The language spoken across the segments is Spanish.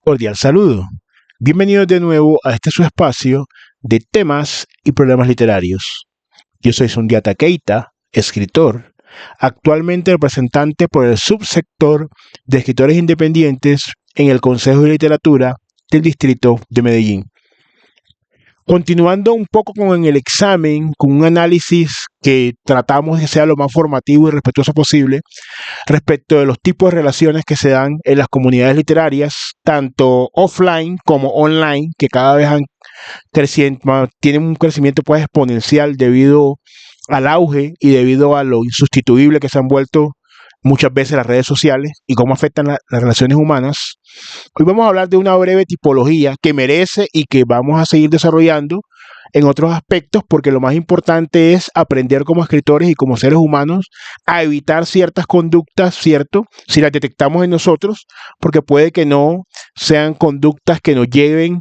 Cordial saludo. Bienvenidos de nuevo a este su espacio de temas y problemas literarios. Yo soy Sundiata Keita, escritor, actualmente representante por el subsector de escritores independientes en el Consejo de Literatura del Distrito de Medellín. Continuando un poco con el examen, con un análisis que tratamos de que sea lo más formativo y respetuoso posible respecto de los tipos de relaciones que se dan en las comunidades literarias, tanto offline como online, que cada vez tienen un crecimiento pues exponencial debido al auge y debido a lo insustituible que se han vuelto muchas veces las redes sociales y cómo afectan las relaciones humanas. Hoy vamos a hablar de una breve tipología que merece y que vamos a seguir desarrollando en otros aspectos, porque lo más importante es aprender como escritores y como seres humanos a evitar ciertas conductas, ¿cierto? Si las detectamos en nosotros, porque puede que no sean conductas que nos lleven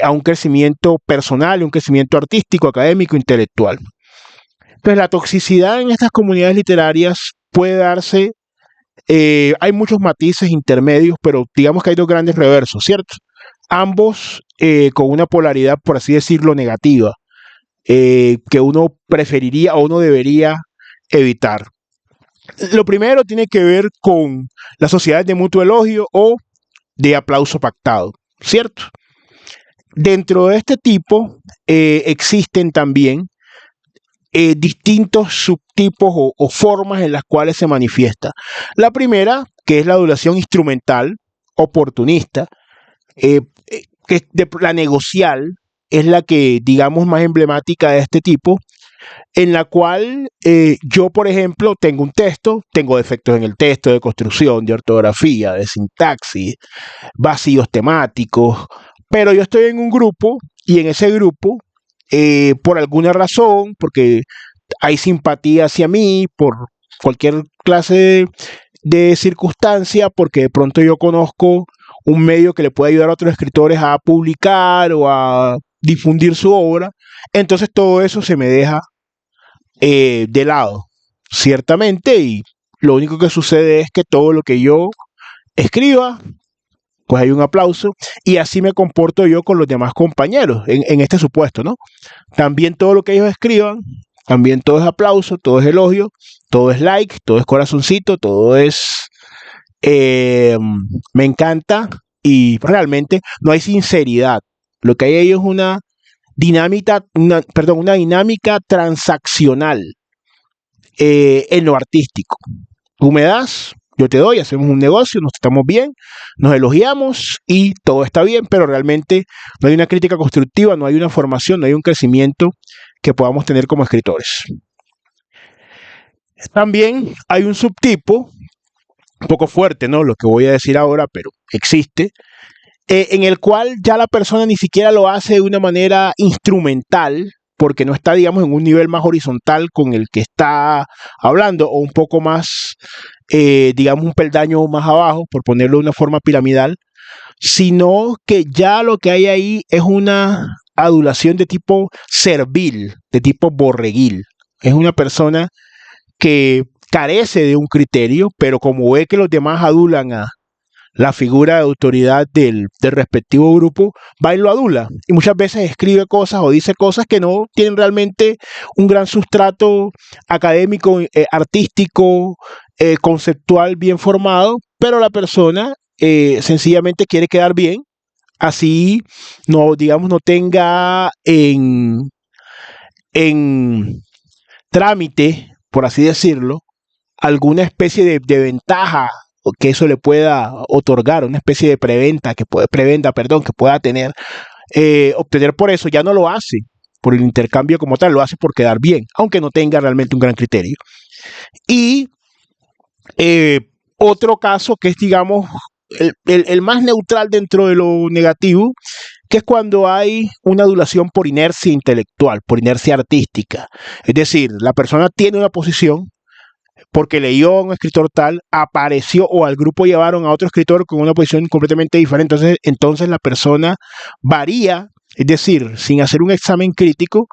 a un crecimiento personal, un crecimiento artístico, académico, intelectual. Entonces, la toxicidad en estas comunidades literarias puede darse, hay muchos matices intermedios, pero digamos que hay dos grandes reversos, ¿cierto? Ambos con una polaridad, por así decirlo, negativa, que uno preferiría o uno debería evitar. Lo primero tiene que ver con las sociedades de mutuo elogio o de aplauso pactado, ¿cierto? Dentro de este tipo existen también distintos subtipos o formas en las cuales se manifiesta. La primera, que es la adulación instrumental, oportunista, que la negocial, es la que, digamos, más emblemática de este tipo, en la cual yo, por ejemplo, tengo un texto, tengo defectos en el texto de construcción, de ortografía, de sintaxis, vacíos temáticos, pero yo estoy en un grupo y en ese grupo, por alguna razón, porque hay simpatía hacia mí, por cualquier clase de circunstancia, porque de pronto yo conozco un medio que le puede ayudar a otros escritores a publicar o a difundir su obra, entonces todo eso se me deja de lado, ciertamente, y lo único que sucede es que todo lo que yo escriba, pues hay un aplauso, y así me comporto yo con los demás compañeros, en este supuesto, ¿no? También todo lo que ellos escriban, también todo es aplauso, todo es elogio, todo es like, todo es corazoncito, todo es me encanta, y realmente no hay sinceridad. Lo que hay ahí es una una dinámica transaccional en lo artístico. Tú me das, yo te doy, hacemos un negocio, nos tratamos bien, nos elogiamos y todo está bien, pero realmente no hay una crítica constructiva, no hay una formación, no hay un crecimiento que podamos tener como escritores. También hay un subtipo, un poco fuerte, ¿no? Lo que voy a decir ahora, pero existe, en el cual ya la persona ni siquiera lo hace de una manera instrumental, porque no está, digamos, en un nivel más horizontal con el que está hablando, o un poco más, digamos, un peldaño más abajo, por ponerlo de una forma piramidal, sino que ya lo que hay ahí es una adulación de tipo servil, de tipo borreguil. Es una persona que carece de un criterio, pero como ve que los demás adulan a la figura de autoridad del respectivo grupo, va y lo adula. Y muchas veces escribe cosas o dice cosas que no tienen realmente un gran sustrato académico, artístico, conceptual bien formado, pero la persona sencillamente quiere quedar bien, así no, digamos, no tenga en trámite, por así decirlo, alguna especie de ventaja que eso le pueda otorgar, una especie de preventa que pueda tener, obtener por eso, ya no lo hace por el intercambio como tal, lo hace por quedar bien, aunque no tenga realmente un gran criterio. Y otro caso que es, digamos, el más neutral dentro de lo negativo, que es cuando hay una adulación por inercia intelectual, por inercia artística. Es decir, la persona tiene una posición porque leyó a un escritor tal, apareció o al grupo llevaron a otro escritor con una posición completamente diferente. Entonces la persona varía, es decir, sin hacer un examen crítico,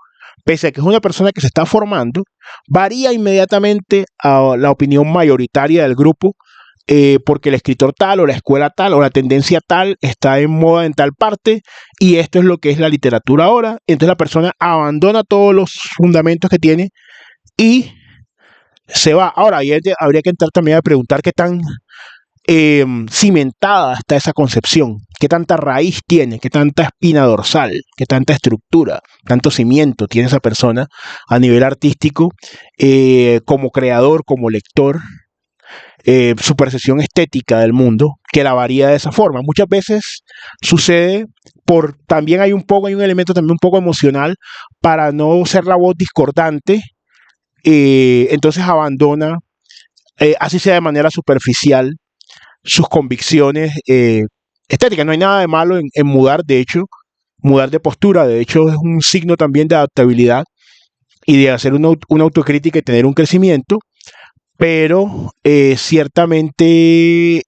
pese a que es una persona que se está formando, varía inmediatamente a la opinión mayoritaria del grupo porque el escritor tal o la escuela tal o la tendencia tal está en moda en tal parte y esto es lo que es la literatura ahora. Entonces la persona abandona todos los fundamentos que tiene y se va. Ahora, habría que entrar también a preguntar qué tan cimentada está esa concepción, qué tanta raíz tiene, qué tanta espina dorsal, qué tanta estructura, tanto cimiento tiene esa persona a nivel artístico, como creador, como lector, su percepción estética del mundo, que la varía de esa forma. Muchas veces sucede también hay un elemento también un poco emocional para no ser la voz discordante, entonces abandona, así sea de manera superficial, sus convicciones estéticas. No hay nada de malo en mudar, de hecho, mudar de postura, de hecho es un signo también de adaptabilidad y de hacer una autocrítica y tener un crecimiento, pero ciertamente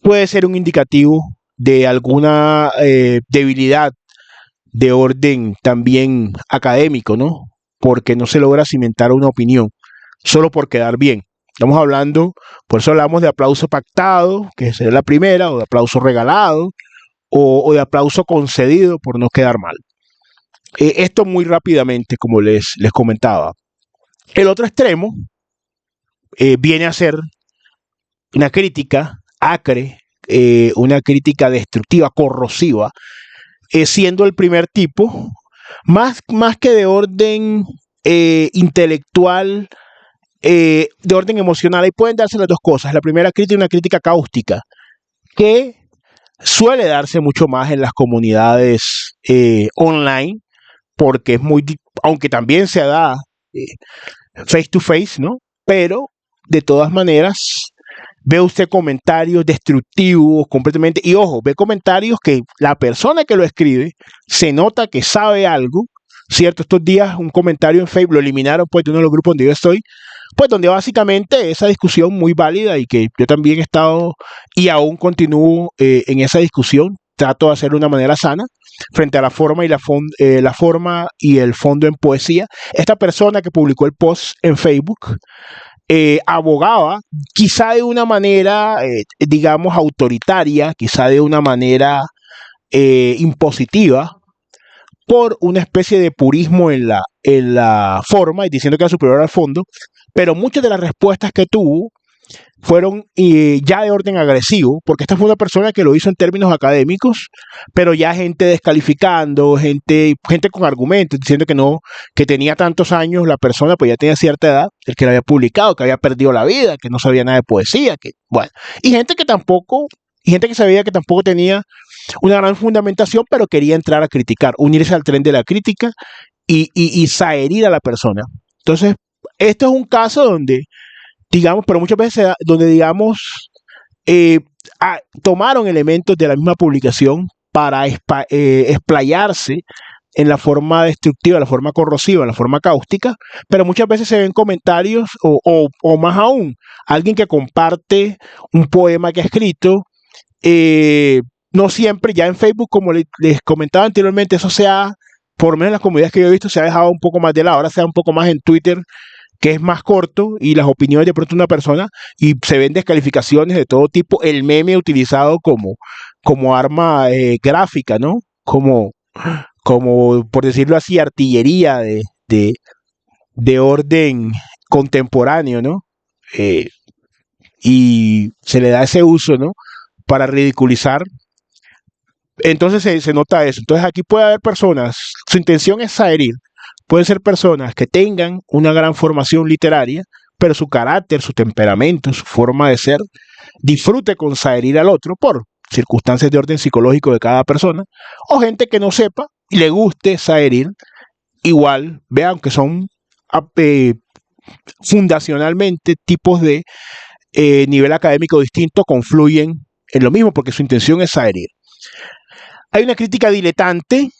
puede ser un indicativo de alguna debilidad de orden también académico, ¿no? Porque no se logra cimentar una opinión solo por quedar bien. Estamos hablando, por eso hablamos de aplauso pactado, que sería la primera, o de aplauso regalado, o de aplauso concedido por no quedar mal. Esto muy rápidamente, como les comentaba. El otro extremo viene a ser una crítica acre, una crítica destructiva, corrosiva, siendo el primer tipo, más que de orden intelectual, de orden emocional. Ahí pueden darse las dos cosas. La primera crítica es una crítica cáustica, que suele darse mucho más en las comunidades online, porque es aunque también se da face to face, ¿no? Pero de todas maneras ve usted comentarios destructivos completamente, y ojo, ve comentarios que la persona que lo escribe se nota que sabe algo, ¿cierto? Estos días un comentario en Facebook lo eliminaron pues de uno de los grupos donde yo estoy, pues donde básicamente esa discusión muy válida y que yo también he estado y aún continúo en esa discusión, trato de hacerlo de una manera sana frente a la forma y la forma y el fondo en poesía. Esta persona que publicó el post en Facebook abogaba, quizá de una manera, digamos, autoritaria, quizá de una manera impositiva, por una especie de purismo en la forma y diciendo que era superior al fondo, pero muchas de las respuestas que tuvo fueron ya de orden agresivo, porque esta fue una persona que lo hizo en términos académicos, pero ya gente descalificando, gente con argumentos, diciendo que no, que tenía tantos años la persona, pues ya tenía cierta edad, el que la había publicado, que había perdido la vida, que no sabía nada de poesía, que bueno, y gente que sabía que tampoco tenía una gran fundamentación, pero quería entrar a criticar, unirse al tren de la crítica y saherir a la persona. Entonces, esto es un caso donde, digamos, pero muchas veces donde, digamos, tomaron elementos de la misma publicación para explayarse en la forma destructiva, la forma corrosiva, la forma cáustica, pero muchas veces se ven comentarios o más aún, alguien que comparte un poema que ha escrito, no siempre, ya en Facebook, como les comentaba anteriormente, eso por lo menos en las comunidades que yo he visto, se ha dejado un poco más de lado, ahora se da un poco más en Twitter, que es más corto, y las opiniones de pronto de una persona, y se ven descalificaciones de todo tipo, el meme utilizado como arma gráfica, ¿no? Como, por decirlo así, artillería de orden contemporáneo, ¿no? Y se le da ese uso, ¿no? Para ridiculizar. Entonces se nota eso. Entonces aquí puede haber personas, su intención es saherir, pueden ser personas que tengan una gran formación literaria, pero su carácter, su temperamento, su forma de ser, disfrute con saherir al otro por circunstancias de orden psicológico de cada persona, o gente que no sepa y le guste saherir, igual, vean que son fundacionalmente tipos de nivel académico distinto, confluyen en lo mismo porque su intención es saherir. Hay una crítica diletante,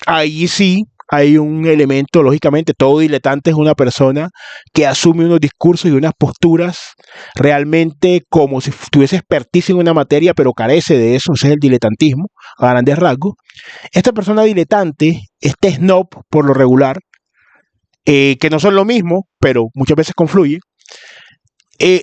ahí sí hay un elemento, lógicamente, todo diletante es una persona que asume unos discursos y unas posturas realmente como si tuviese expertise en una materia, pero carece de eso, ese es el diletantismo, a grandes rasgos. Esta persona diletante, este snob por lo regular, que no son lo mismo, pero muchas veces confluye,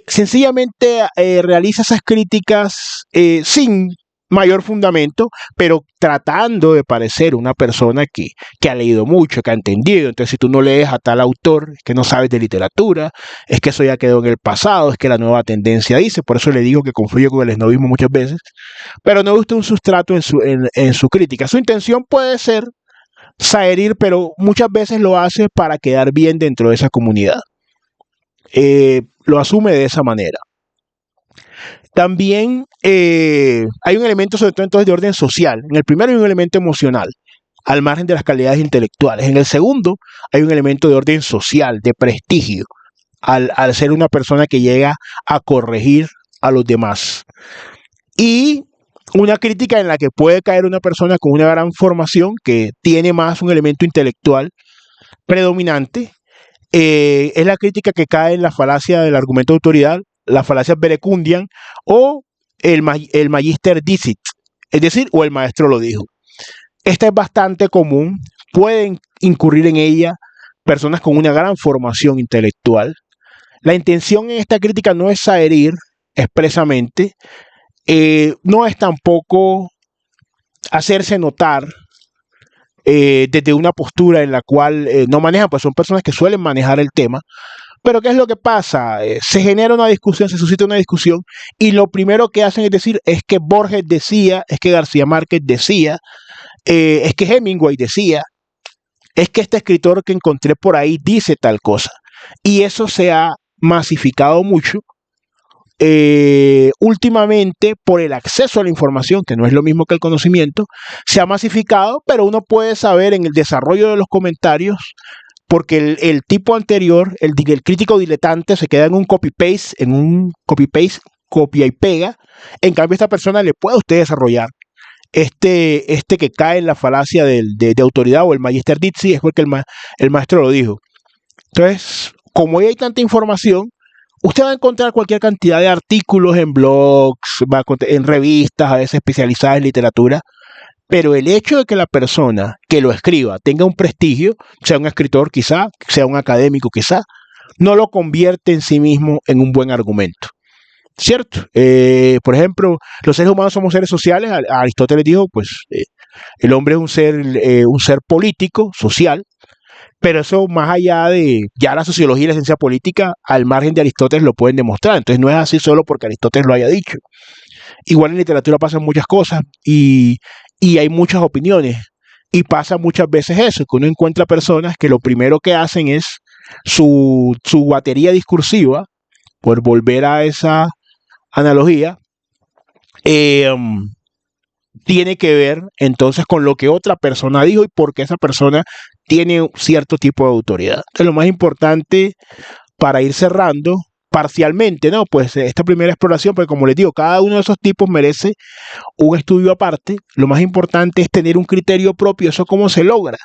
Sencillamente realiza esas críticas sin mayor fundamento, pero tratando de parecer una persona que ha leído mucho, que ha entendido. Entonces, si tú no lees a tal autor, es que no sabes de literatura, es que eso ya quedó en el pasado, es que la nueva tendencia dice, por eso le digo que confluye con el esnovismo muchas veces, pero no gusta un sustrato en su crítica. Su intención puede ser saherir, pero muchas veces lo hace para quedar bien dentro de esa comunidad. Lo asume de esa manera. También hay un elemento, sobre todo entonces, de orden social. En el primero hay un elemento emocional, al margen de las calidades intelectuales. En el segundo hay un elemento de orden social, de prestigio, al ser una persona que llega a corregir a los demás. Y una crítica en la que puede caer una persona con una gran formación, que tiene más un elemento intelectual predominante, es la crítica que cae en la falacia del argumento de autoridad, la falacia verecundian o el magister dicit, es decir, o el maestro lo dijo. Esta es bastante común, pueden incurrir en ella personas con una gran formación intelectual. La intención en esta crítica no es herir expresamente, no es tampoco hacerse notar desde una postura en la cual no manejan, pues son personas que suelen manejar el tema. Pero ¿qué es lo que pasa? Se genera una discusión, se suscita una discusión y lo primero que hacen es decir, es que Borges decía, es que García Márquez decía, es que Hemingway decía, es que este escritor que encontré por ahí dice tal cosa. Y eso se ha masificado mucho últimamente por el acceso a la información, que no es lo mismo que el conocimiento, se ha masificado, pero uno puede saber en el desarrollo de los comentarios, porque el tipo anterior, el crítico diletante, se queda en un copy-paste, copia y pega. En cambio, esta persona le puede a usted desarrollar este que cae en la falacia de autoridad o el magister dicit, es porque el maestro lo dijo. Entonces, como hoy hay tanta información, usted va a encontrar cualquier cantidad de artículos en blogs, en revistas, a veces especializadas en literatura, pero el hecho de que la persona que lo escriba tenga un prestigio, sea un escritor quizá, sea un académico quizá, no lo convierte en sí mismo en un buen argumento. ¿Cierto? Por ejemplo, los seres humanos somos seres sociales. Aristóteles dijo, pues, el hombre es un ser político, social, pero eso más allá de ya la sociología y la ciencia política, al margen de Aristóteles lo pueden demostrar. Entonces no es así solo porque Aristóteles lo haya dicho. Igual en literatura pasan muchas cosas y hay muchas opiniones. Y pasa muchas veces eso, que uno encuentra personas que lo primero que hacen es su batería discursiva, por volver a esa analogía, tiene que ver entonces con lo que otra persona dijo y por qué esa persona tiene cierto tipo de autoridad. Entonces, lo más importante para ir cerrando parcialmente, ¿no? Pues esta primera exploración, porque como les digo, cada uno de esos tipos merece un estudio aparte. Lo más importante es tener un criterio propio. ¿Eso cómo se logra?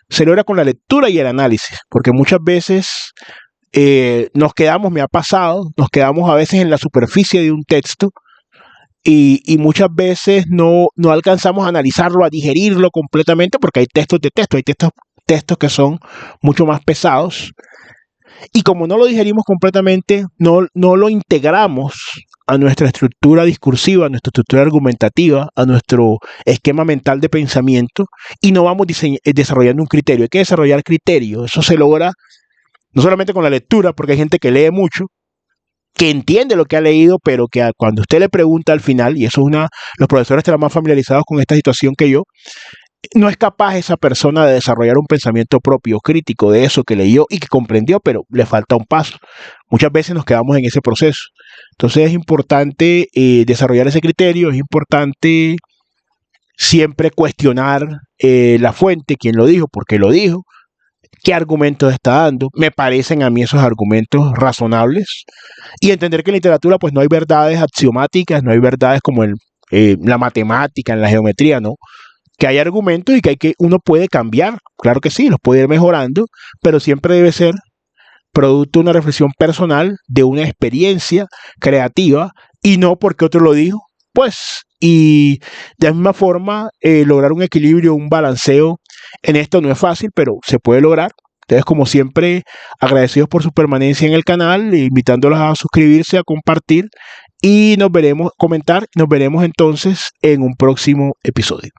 Se logra con la lectura y el análisis, porque muchas veces nos quedamos, me ha pasado, nos quedamos a veces en la superficie de un texto y muchas veces no alcanzamos a analizarlo, a digerirlo completamente, porque hay textos de texto, hay textos que son mucho más pesados. Y como no lo digerimos completamente, no lo integramos a nuestra estructura discursiva, a nuestra estructura argumentativa, a nuestro esquema mental de pensamiento, y no vamos desarrollando un criterio. Hay que desarrollar criterio. Eso se logra no solamente con la lectura, porque hay gente que lee mucho, que entiende lo que ha leído, pero que cuando usted le pregunta al final, y eso es los profesores estarán más familiarizados con esta situación que yo, no es capaz esa persona de desarrollar un pensamiento propio, crítico de eso que leyó y que comprendió, pero le falta un paso. Muchas veces nos quedamos en ese proceso. Entonces es importante desarrollar ese criterio, es importante siempre cuestionar la fuente, quién lo dijo, por qué lo dijo, qué argumentos está dando. Me parecen a mí esos argumentos razonables. Y entender que en literatura pues no hay verdades axiomáticas, no hay verdades como en la matemática, en la geometría, ¿no? Que hay argumentos y que uno puede cambiar, claro que sí, los puede ir mejorando, pero siempre debe ser producto de una reflexión personal, de una experiencia creativa y no porque otro lo dijo, pues, y de la misma forma lograr un equilibrio, un balanceo en esto no es fácil, pero se puede lograr. Entonces, como siempre, agradecidos por su permanencia en el canal, invitándolos a suscribirse, a compartir y nos veremos entonces en un próximo episodio.